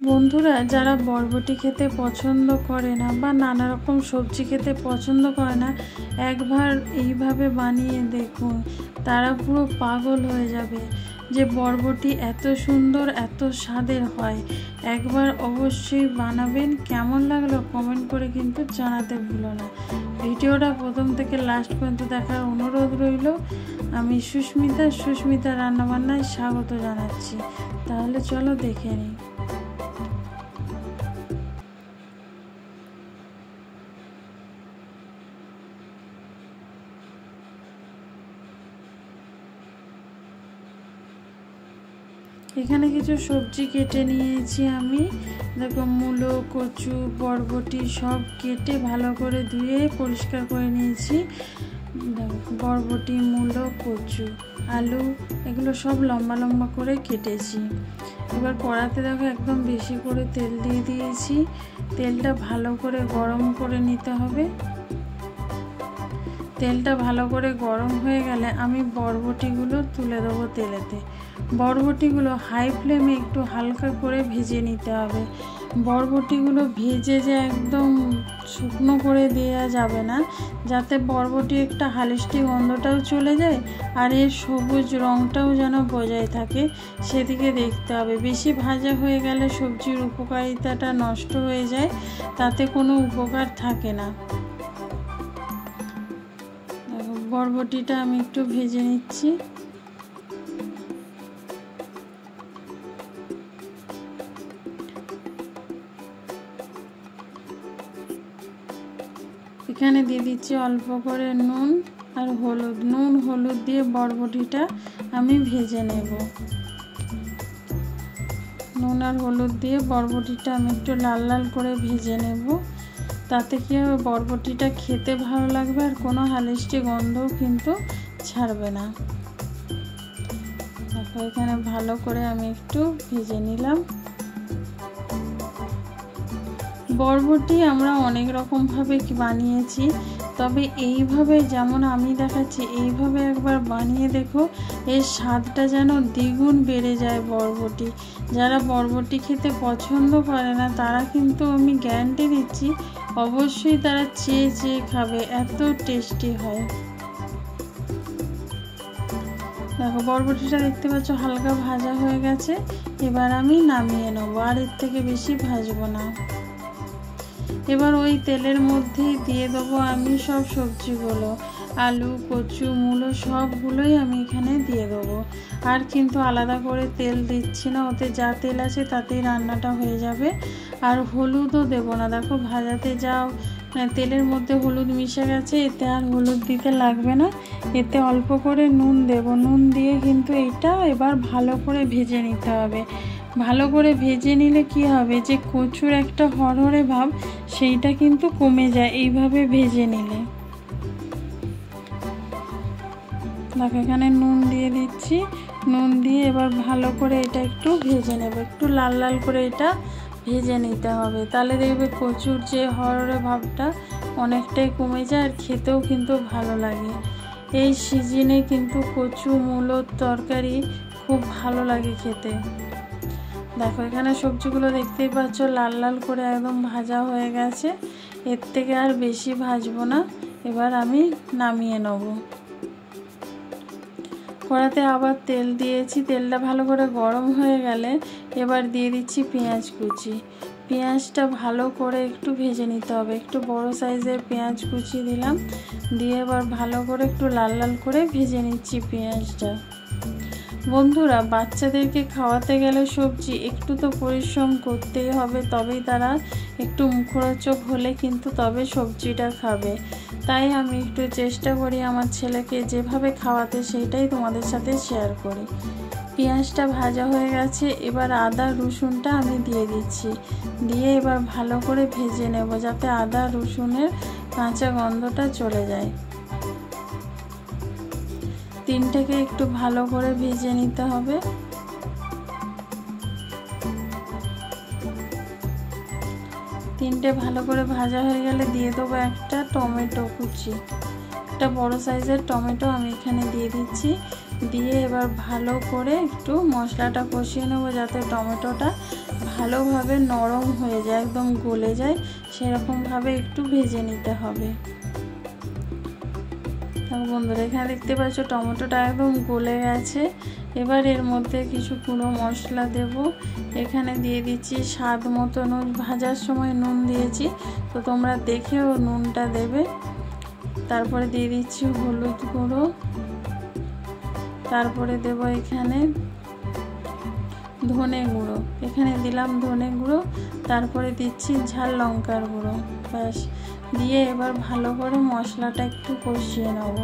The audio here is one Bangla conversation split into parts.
বন্ধুরা, যারা বরবটি খেতে পছন্দ করে না বা নানা রকম সবজি খেতে পছন্দ করে না, একবার এইভাবে বানিয়ে দেখুন, তারা পুরো পাগল হয়ে যাবে যে বরবটি এত সুন্দর এত স্বাদের হয়। একবার অবশ্যই বানাবেন। কেমন লাগলো কমেন্ট করে কিন্তু জানাতে ভুলো না। ভিডিওটা প্রথম থেকে লাস্ট পর্যন্ত দেখার অনুরোধ রইল। আমি সুস্মিতা রান্নাবান্নায় স্বাগত জানাচ্ছি। তাহলে চলো দেখে নিই। এখানে কিছু সবজি কেটে নিয়েছি আমি। দেখো, মূলো, কচু, বরবটি সব কেটে ভালো করে ধুয়ে পরিষ্কার করে নিয়েছি। বরবটি, মূলো, কচু, আলু এগুলো সব লম্বা লম্বা করে কেটেছি। এবার কড়াতে দেখো একদম বেশি করে তেল দিয়ে দিয়েছি। তেলটা ভালো করে গরম করে নিতে হবে। তেলটা ভালো করে গরম হয়ে গেলে আমি বরবটিগুলো তুলে দেবো তেলেতে। বরবটিগুলো হাই ফ্লেমে একটু হালকা করে ভেজে নিতে হবে। বরবটিগুলো ভেজে যে একদম শুকনো করে দেওয়া যাবে না, যাতে বরবটি একটা হালিষ্টি গন্ধটাও চলে যায় আর এর সবুজ রঙটাও যেন বজায় থাকে, সেদিকে দেখতে হবে। বেশি ভাজা হয়ে গেলে সবজির উপকারিতাটা নষ্ট হয়ে যায়, তাতে কোনো উপকার থাকে না। বরবটিটা আমি একটু ভেজে নিচ্ছি। এখানে দিয়ে দিচ্ছি অল্প করে নুন আর হলুদ। নুন হলুদ দিয়ে বরবটিটা আমি ভেজে নেব। নুন আর হলুদ দিয়ে বরবটিটা আমি একটু লাল লাল করে ভেজে নেব। তাতে কি হবে, বরবটিটা খেতে ভালো লাগবে আর কোনো হালিষ্টি গন্ধও কিন্তু ছাড়বে না। দেখো, এখানে ভালো করে আমি একটু ভেজে নিলাম। বরবটি আমরা অনেক রকমভাবে বানিয়েছি, তবে এইভাবে যেমন আমি দেখাচ্ছি এইভাবে একবার বানিয়ে দেখো, এর স্বাদটা যেন দ্বিগুণ বেড়ে যায় বরবটি। যারা বরবটি খেতে পছন্দ করে না তারা কিন্তু আমি গ্যারান্টি দিচ্ছি অবশ্যই তারা চেয়ে চেয়ে খাবে, এত টেস্টি হয়। দেখো, বরবটিটা দেখতে পাচ্ছ হালকা ভাজা হয়ে গেছে। এবার আমি নামিয়ে নেবো, আর এর থেকে বেশি ভাজবো না। এবার ওই তেলের মধ্যেই দিয়ে দেবো আমি সব সবজিগুলো, আলু, কচু, মূলো সবগুলোই আমি এখানে দিয়ে দেবো। আর কিন্তু আলাদা করে তেল দিচ্ছি না, ওতে যা তেল আছে তাতেই রান্নাটা হয়ে যাবে। আর হলুদও দেবো না। দেখো, ভাজাতে যাও তেলের মধ্যে হলুদ মিশে গেছে, এতে আর হলুদ দিতে লাগবে না। এতে অল্প করে নুন দেব। নুন দিয়ে কিন্তু এটা এবার ভালো করে ভেজে নিতে হবে। ভালো করে ভেজে নিলে কি হবে, যে কচুর একটা হরহরে ভাব সেইটা কিন্তু কমে যায় এইভাবে ভেজে নিলে। দেখো, এখানে নুন দিয়ে দিচ্ছি। নুন দিয়ে এবার ভালো করে এটা একটু ভেজে নেব। একটু লাল লাল করে এটা ভেজে নিতে হবে, তাহলে দেখবে কচুর যে হরহরে ভাবটা অনেকটাই কমে যায় আর খেতেও কিন্তু ভালো লাগে। এই সিজনে কিন্তু কচু মূলোর তরকারি খুব ভালো লাগে খেতে। দেখো, এখানে সবজিগুলো দেখতেই পাচ্ছ লাল লাল করে একদম ভাজা হয়ে গেছে। এর থেকে আর বেশি ভাজবো না। এবার আমি নামিয়ে নেব। কড়াতে আবার তেল দিয়েছি। তেলটা ভালো করে গরম হয়ে গেলে এবার দিয়ে দিচ্ছি পেঁয়াজ কুচি। পেঁয়াজটা ভালো করে একটু ভেজে নিতে হবে। একটু বড় সাইজের পেঁয়াজ কুচি দিলাম, দিয়ে এবার ভালো করে একটু লাল লাল করে ভেজে নিচ্ছি পেঁয়াজটা। বন্ধুরা, বাচ্চাদেরকে খাওয়াতে গেলে সবজি একটু তো পরিশ্রম করতেই হবে, তবেই তারা একটু মুখরোচক হলে কিন্তু তবে সবজিটা খাবে। তাই আমি একটু চেষ্টা করি আমার ছেলেকে যেভাবে খাওয়াতে, সেইটাই তোমাদের সাথে শেয়ার করি। পেঁয়াজটা ভাজা হয়ে গেছে। এবার আদা রসুনটা আমি দিয়ে দিচ্ছি। দিয়ে এবার ভালো করে ভেজে নেব, যাতে আদা রসুনের কাঁচা গন্ধটা চলে যায়। তিনটাকে একটু ভালো করে ভেজে নিতে হবে। তিনটে ভালো করে ভাজা হয়ে গেলে দিয়ে দেবো একটা টমেটো কুচি। একটা বড় সাইজের টমেটো আমি এখানে দিয়ে দিচ্ছি। দিয়ে এবার ভালো করে একটু মশলাটা কষিয়ে নেব, যাতে টমেটোটা ভালোভাবে নরম হয়ে যায়, একদম গলে যায়, সেরকমভাবে একটু ভেজে নিতে হবে। বন্ধুরা এখানে দেখতে পাচ্ছ টমেটোটা একদম গলে গেছে। এবার এর মধ্যে কিছু গুঁড়ো মশলা দেব। এখানে দিয়ে দিচ্ছি স্বাদ মতো নুন, ভাজার সময় নুন দিয়েছি, তো তোমরা দেখেও নুনটা দেবে। তারপরে দিয়ে দিচ্ছি হলুদ গুঁড়ো, তারপরে দেব এখানে ধনে গুঁড়ো, এখানে দিলাম ধনে গুঁড়ো, তারপরে দিচ্ছি ঝাল লঙ্কার গুঁড়ো। ব্যাস, দিয়ে এবার ভালো করে মশলাটা একটু কষিয়ে নেব।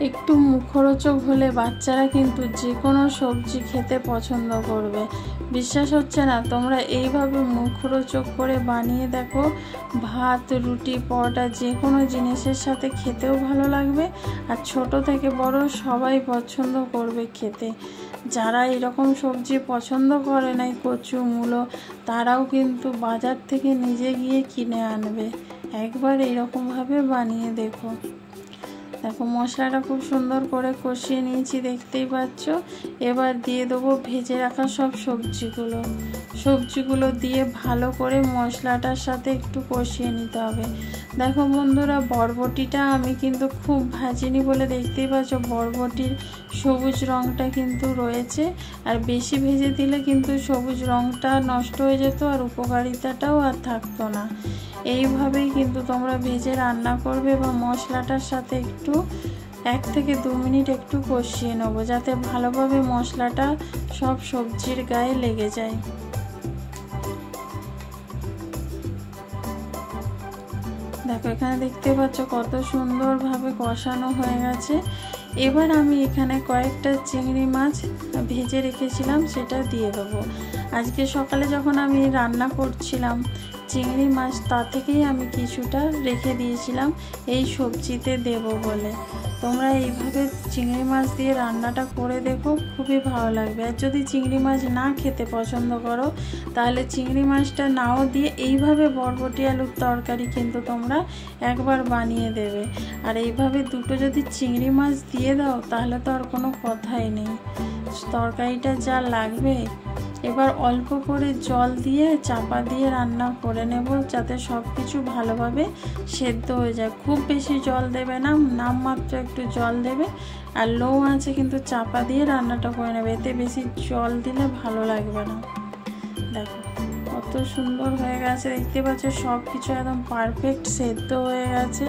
একটু মুখরোচক হলে বাচ্চারা কিন্তু যে কোনো সবজি খেতে পছন্দ করবে। বিশ্বাস হচ্ছে না? তোমরা এইভাবে মুখরোচক করে বানিয়ে দেখো, ভাত, রুটি, পরোটা যে কোনো জিনিসের সাথে খেতেও ভালো লাগবে, আর ছোট থেকে বড় সবাই পছন্দ করবে খেতে। যারা এরকম সবজি পছন্দ করে না, কচু, মূলো, তারাও কিন্তু বাজার থেকে নিজে গিয়ে কিনে আনবে। একবার এইরকমভাবে বানিয়ে দেখো। দেখো মশলাটা খুব সুন্দর করে কষিয়ে নিয়েছি, দেখতেই পাচ্ছ। এবার দিয়ে দেবো ভেজে রাখা সব সবজিগুলো দিয়ে ভালো করে মশলাটার সাথে একটু কষিয়ে নিতে হবে। দেখো বন্ধুরা, বরবটিটা আমি কিন্তু খুব ভাজিনি বলে দেখতেই পাচ্ছ বরবটির সবুজ রঙটা কিন্তু রয়েছে, আর বেশি ভেজে দিলে কিন্তু সবুজ রঙটা নষ্ট হয়ে যেত আর উপকারিতাটাও আর থাকতো না। এইভাবেই কিন্তু তোমরা ভেজে রান্না করবে, বা মশলাটার সাথে একটু 1 থেকে 2 মিনিট একটু কষিয়ে নেব, যাতে ভালোভাবে মশলাটা সব সবজির গায়ে লেগে যায়। দেখো এখানে দেখতে পাচ্ছ কত সুন্দরভাবে কষানো হয়ে গেছে। এবার আমি এখানে কয়েকটা চিংড়ি মাছ ভেজে রেখেছিলাম, সেটা দিয়ে দেবো। আজকে সকালে যখন আমি রান্না করছিলাম চিংড়ি মাছ, তা থেকেই আমি কিছুটা রেখে দিয়েছিলাম এই সবজিতে দেব বলে। তোমরা এইভাবে চিংড়ি মাছ দিয়ে রান্নাটা করে দেখো, খুবই ভালো লাগবে। আর যদি চিংড়ি মাছ না খেতে পছন্দ করো, তাহলে চিংড়ি মাছটা নাও দিয়ে এইভাবে বরবটি আলুর তরকারি কিন্তু তোমরা একবার বানিয়ে দেবে। আর এইভাবে দুটো যদি চিংড়ি মাছ দিয়ে দাও, তাহলে তো আর কোনো কথাই নেই, তরকারিটা যা লাগবে। এবার অল্প করে জল দিয়ে চাপা দিয়ে রান্না করে নেব, যাতে সব কিছু ভালোভাবে সেদ্ধ হয়ে যায়। খুব বেশি জল দেবে না, নামমাত্র একটু জল দেবে, আর লো আঁচে কিন্তু চাপা দিয়ে রান্নাটা করে নেবে, এতে বেশি জল দিলে ভালো লাগবে না। দেখো কত সুন্দর হয়ে গেছে, দেখতে পাচ্ছ সব কিছু একদম পারফেক্ট সেদ্ধ হয়ে গেছে।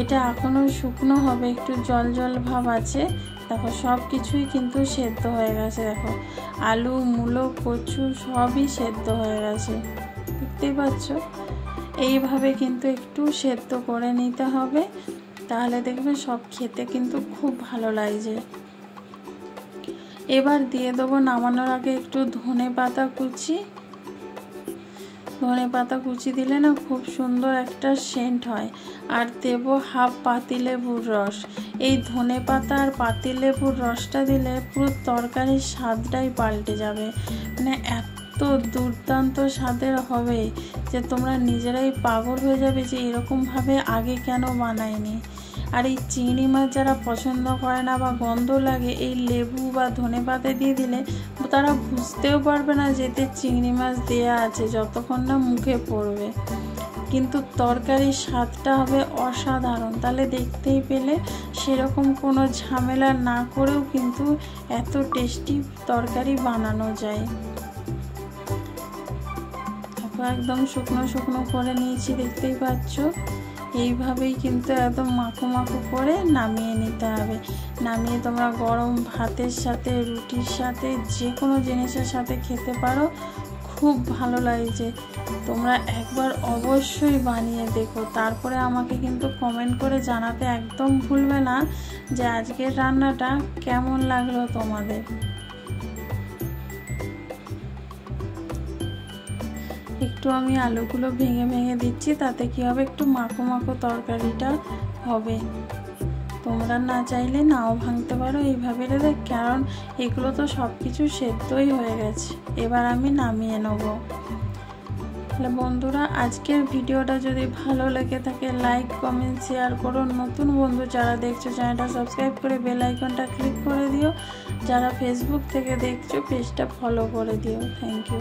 এটা এখনও শুকনো হবে, একটু জল জল ভাব আছে। দেখো সব কিছুই কিন্তু সেদ্ধ হয়ে গেছে। দেখো আলু, মূলো, কচু সবই সেদ্ধ হয়ে গেছে, দেখতেই পাচ্ছ। এইভাবে কিন্তু একটু সেদ্ধ করে নিতে হবে, তাহলে দেখবে সব খেতে কিন্তু খুব ভালো লাগছে। এবার দিয়ে দেবো নামানোর আগে একটু ধনেপাতা কুচি। ধনেপাতা কুচি দিলে না খুব সুন্দর একটা সেন্ট হয়। আর দেব হাফ পাতিলেবুর রস। এই ধনেপাতা আর পাতিলেবুর রসটা দিলে পুরো তরকারির স্বাদটাই পাল্টে যাবে, মানে এত দুর্দান্ত স্বাদের হবে যে তোমরা নিজেরাই পাগল হয়ে যাবে যে এরকমভাবে আগে কেন বানায়নি। আর এই চিংড়ি মাছ যারা পছন্দ করে না বা গন্ধ লাগে, এই লেবু বা ধনেপাতা দিয়ে দিলে তারা বুঝতেও পারবে না যে এতে চিংড়ি মাছ দেওয়া আছে, যতক্ষণ না মুখে পড়বে। কিন্তু তরকারির স্বাদটা হবে অসাধারণ। তাহলে দেখতেই পেলে সেরকম কোনো ঝামেলা না করেও কিন্তু এত টেস্টি তরকারি বানানো যায়। তারপর একদম শুকনো শুকনো করে নিয়েছি, দেখতেই পাচ্ছ। এইভাবেই কিন্তু একদম মাখো মাখো করে নামিয়ে নিতে হবে। নামিয়ে তোমরা গরম ভাতের সাথে, রুটির সাথে, যে কোনো জিনিসের সাথে খেতে পারো, খুব ভালো লাগছে। তোমরা একবার অবশ্যই বানিয়ে দেখো, তারপরে আমাকে কিন্তু কমেন্ট করে জানাতে একদম ভুলবে না যে আজকের রান্নাটা কেমন লাগলো তোমাদের। একটু আমি আলুগুলো ভেঙে ভেঙে দিচ্ছি, তাতে কি হবে একটু মাখো মাখো তরকারিটা হবে। তোমরা না চাইলে নাও ভাঙতে পারো এইভাবে রেখে, কারণ এগুলো তো সব কিছু সেদ্ধই হয়ে গেছে। এবার আমি নামিয়ে নেব। তাহলে বন্ধুরা আজকের ভিডিওটা যদি ভালো লেগে থাকে লাইক কমেন্ট শেয়ার করো। নতুন বন্ধু যারা দেখছো চ্যানেলটা সাবস্ক্রাইব করে বেল আইকনটা ক্লিক করে দিও। যারা ফেসবুক থেকে দেখছো পেজটা ফলো করে দিও। Thank you.